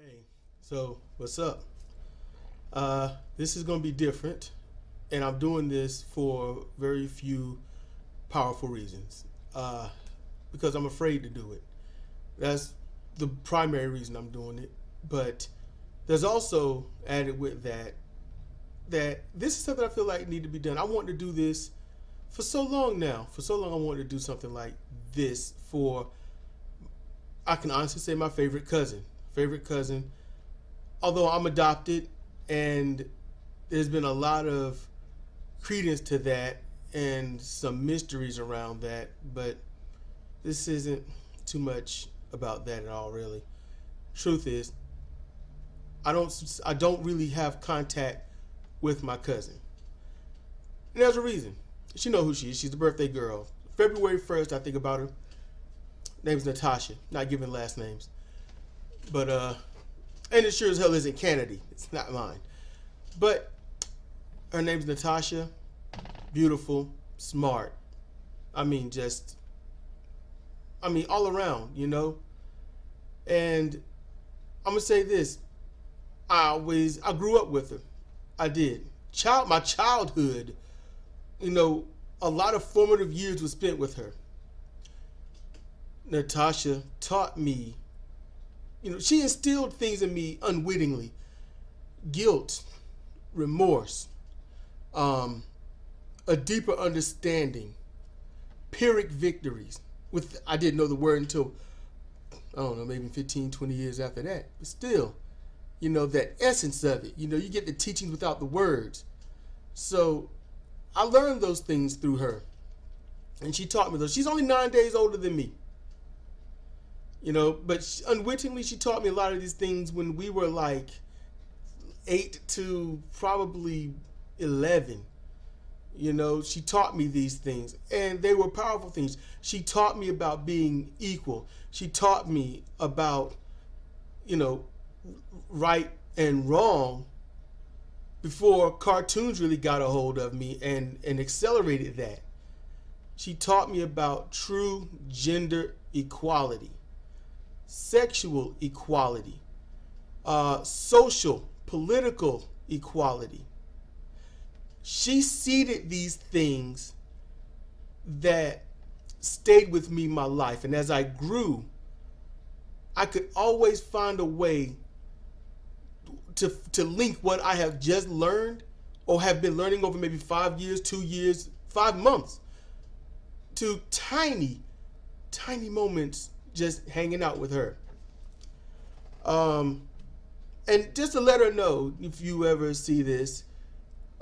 Hey, so what's up? This is going to be different, and I'm doing this for very few powerful reasons. Because I'm afraid to do it. That's the primary reason I'm doing it. But there's also added with that this is something I feel like need to be done. I want to do this for so long now. For so long, I wanted to do something like this for, I can honestly say, my favorite cousin. Favorite cousin. Although I'm adopted, and there's been a lot of credence to that and some mysteries around that, but this isn't too much about that at all, really. Truth is, I don't really have contact with my cousin. And there's a reason. She know who she is. She's the birthday girl. February 1st, I think about her. Name's Natashia. Not giving last names. But, and it sure as hell isn't Kennedy. It's not mine. But her name's Natashia. Beautiful. Smart. All around, you know? And I'm going to say this. I grew up with her. I did. My childhood, a lot of formative years was spent with her. Natasha taught me, she instilled things in me unwittingly. Guilt, remorse, a deeper understanding, Pyrrhic victories. I didn't know the word until, I don't know, maybe 15, 20 years after that. But still, that essence of it. You get the teachings without the words. So I learned those things through her. And she taught me those. She's only 9 days older than me. But unwittingly, she taught me a lot of these things when we were like 8 to probably 11. She taught me these things, and they were powerful things. She taught me about being equal. She taught me about, right and wrong before cartoons really got a hold of me and accelerated that. She taught me about true gender equality, sexual equality, social, political equality. She seeded these things that stayed with me my life. And as I grew, I could always find a way to link what I have just learned or have been learning over maybe 5 years, 2 years, 5 months to tiny, tiny moments just hanging out with her. And just to let her know, if you ever see this,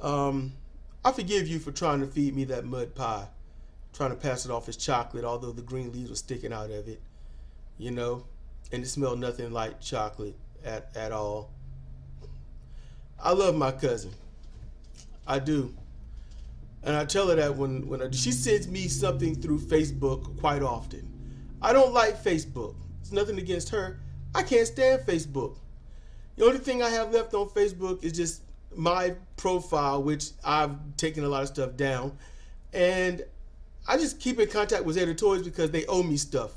I forgive you for trying to feed me that mud pie, trying to pass it off as chocolate, although the green leaves were sticking out of it, and it smelled nothing like chocolate at all. I love my cousin. I do. And I tell her that when she sends me something through Facebook quite often. I don't like Facebook. It's nothing against her. I can't stand Facebook. The only thing I have left on Facebook is just my profile, which I've taken a lot of stuff down. And I just keep in contact with editors because they owe me stuff.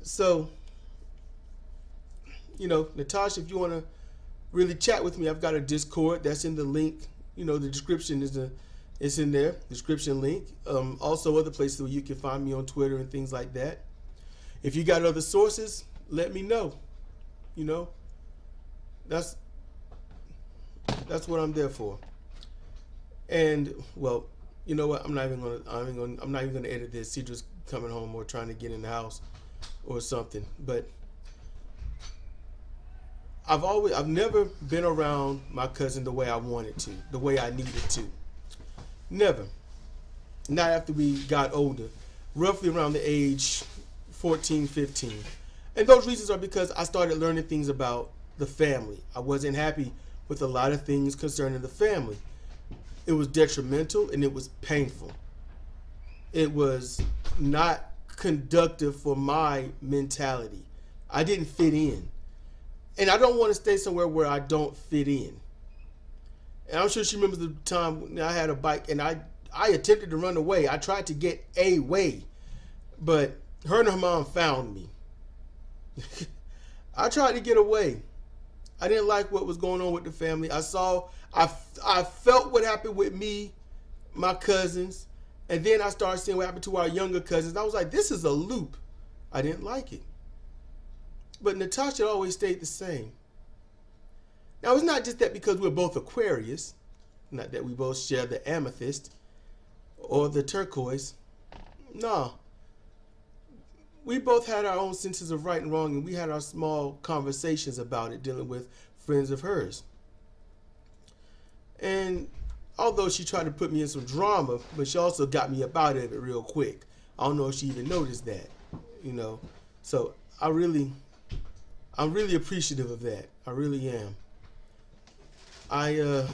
So, Natasha, if you want to really chat with me, I've got a Discord that's in the link. The description is in there, description link. Also other places where you can find me on Twitter and things like that. If you got other sources, let me know. That's what I'm there for. And well, you know what? I'm not even gonna edit this. Sidra's coming home or trying to get in the house or something. But I've never been around my cousin the way I wanted to, the way I needed to. Never. Not after we got older, roughly around the age 14, 15. And those reasons are because I started learning things about the family. I wasn't happy with a lot of things concerning the family. It was detrimental and it was painful. It was not conductive for my mentality. I didn't fit in. And I don't want to stay somewhere where I don't fit in. And I'm sure she remembers the time when I had a bike and I attempted to run away. I tried to get away, but her and her mom found me. I tried to get away. I didn't like what was going on with the family. I felt what happened with me, my cousins, and then I started seeing what happened to our younger cousins. I was like, this is a loop. I didn't like it. But Natashia always stayed the same. Now, it's not just that because we're both Aquarius, not that we both share the amethyst or the turquoise. No. We both had our own senses of right and wrong, and we had our small conversations about it dealing with friends of hers. And although she tried to put me in some drama, but she also got me up out of it real quick. I don't know if she even noticed that, you know. So I'm really appreciative of that. I really am. I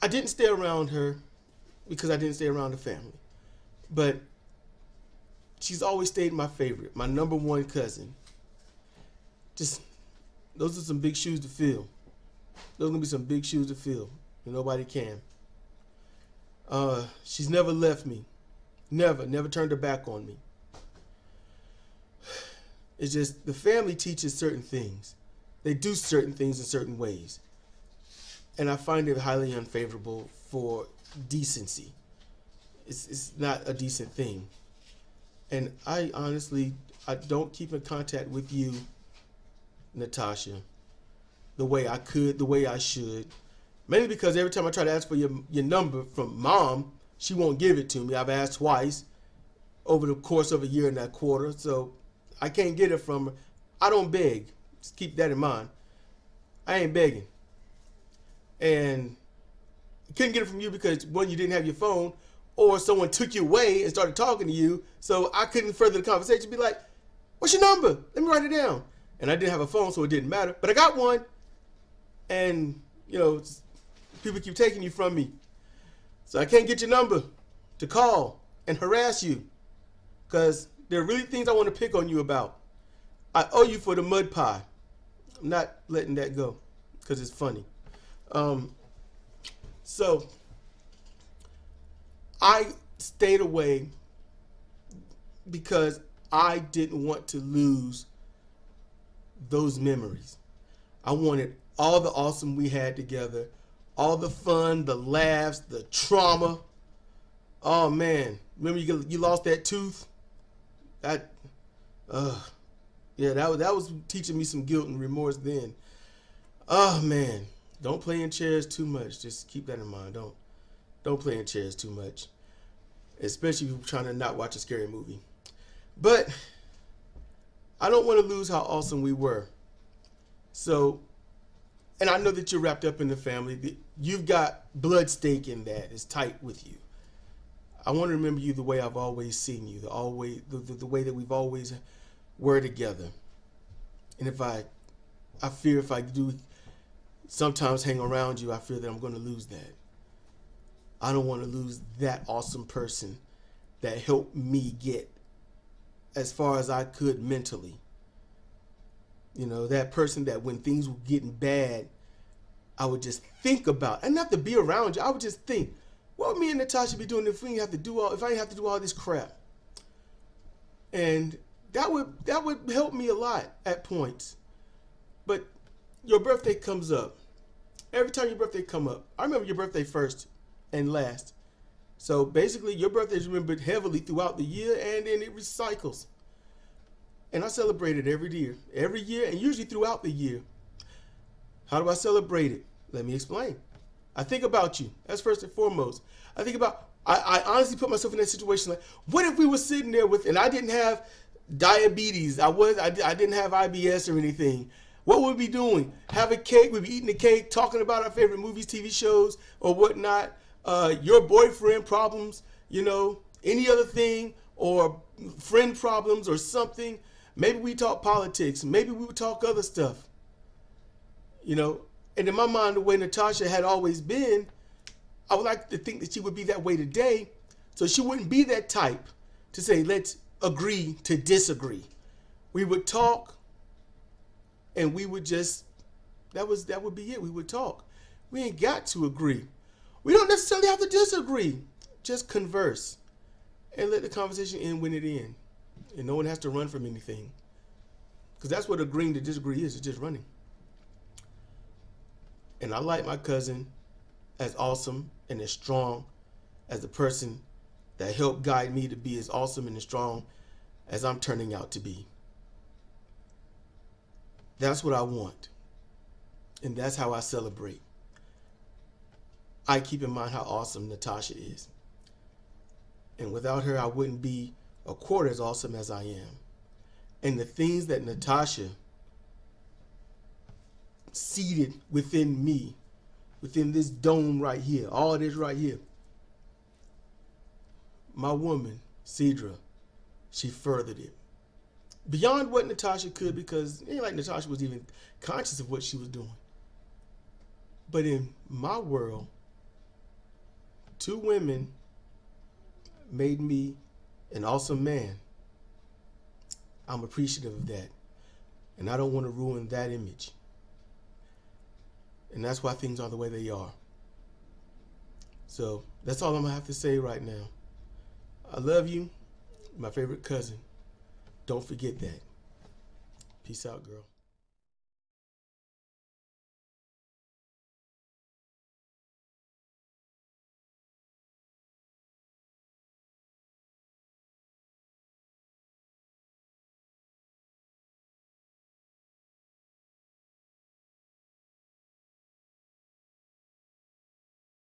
didn't stay around her because I didn't stay around the family. But she's always stayed my favorite, my number one cousin. Just, those are some big shoes to fill. Those are going to be some big shoes to fill. And nobody can. She's never left me. Never turned her back on me. It's just the family teaches certain things. They do certain things in certain ways. And I find it highly unfavorable for decency. It's not a decent thing. And I honestly don't keep in contact with you, Natashia, the way I could, the way I should. Mainly because every time I try to ask for your number from Mom, she won't give it to me. I've asked twice over the course of a year and a quarter, so I can't get it from her. I don't beg. Just keep that in mind. I ain't begging. And I couldn't get it from you because, one, you didn't have your phone, or someone took you away and started talking to you, so I couldn't further the conversation. Be like, what's your number? Let me write it down. And I didn't have a phone, so it didn't matter. But I got one. And, you know, people keep taking you from me. So I can't get your number to call and harass you because there are really things I want to pick on you about. I owe you for the mud pie. I'm not letting that go because it's funny. So I stayed away because I didn't want to lose those memories. I wanted all the awesome we had together, all the fun, the laughs, the trauma. Oh man, remember you lost that tooth? Yeah, that was teaching me some guilt and remorse then. Oh man, don't play in chairs too much. Just keep that in mind. Don't play in chairs too much, especially if you're trying to not watch a scary movie. But I don't want to lose how awesome we were. So, and I know that you're wrapped up in the family. You've got blood stake in that. It's tight with you. I want to remember you the way I've always seen you, the way that we've always were together. And I fear if I do sometimes hang around you, I fear that I'm going to lose that. I don't want to lose that awesome person that helped me get as far as I could mentally. You know, that person that when things were getting bad, I would just think about, and not to be around you, I would just think, what would me and Natashia be doing if I didn't have to do all this crap? And that would help me a lot at points. But your birthday comes up. Every time your birthday come up, I remember your birthday first and last. So basically your birthday is remembered heavily throughout the year, and then it recycles. And I celebrate it every year, and usually throughout the year. How do I celebrate it? Let me explain. I think about you. That's first and foremost. I honestly put myself in that situation like, what if we were sitting there and I didn't have diabetes, I didn't have IBS or anything. What would we be doing? Have a cake, we'd be eating a cake, talking about our favorite movies, TV shows, or whatnot. Your boyfriend problems, you know, any other thing, or friend problems or something. Maybe we talk politics. Maybe we would talk other stuff. You know, and in my mind, the way Natashia had always been, I would like to think that she would be that way today. So she wouldn't be that type to say, let's agree to disagree. We would talk, and we would just, that would be it. We would talk. We ain't got to agree. We don't necessarily have to disagree. Just converse and let the conversation end when it ends. And no one has to run from anything. Because that's what agreeing to disagree is. It's just running. And I like my cousin as awesome and as strong as the person that helped guide me to be as awesome and as strong as I'm turning out to be. That's what I want. And that's how I celebrate. I keep in mind how awesome Natashia is. And without her, I wouldn't be a quarter as awesome as I am. And the things that Natashia seeded within me, within this dome right here, all this right here, my woman, Sidra, she furthered it. Beyond what Natashia could, because it ain't like Natashia was even conscious of what she was doing. But in my world, 2 women made me an awesome man. I'm appreciative of that. And I don't want to ruin that image. And that's why things are the way they are. So that's all I'm going to have to say right now. I love you, my favorite cousin. Don't forget that. Peace out, girl.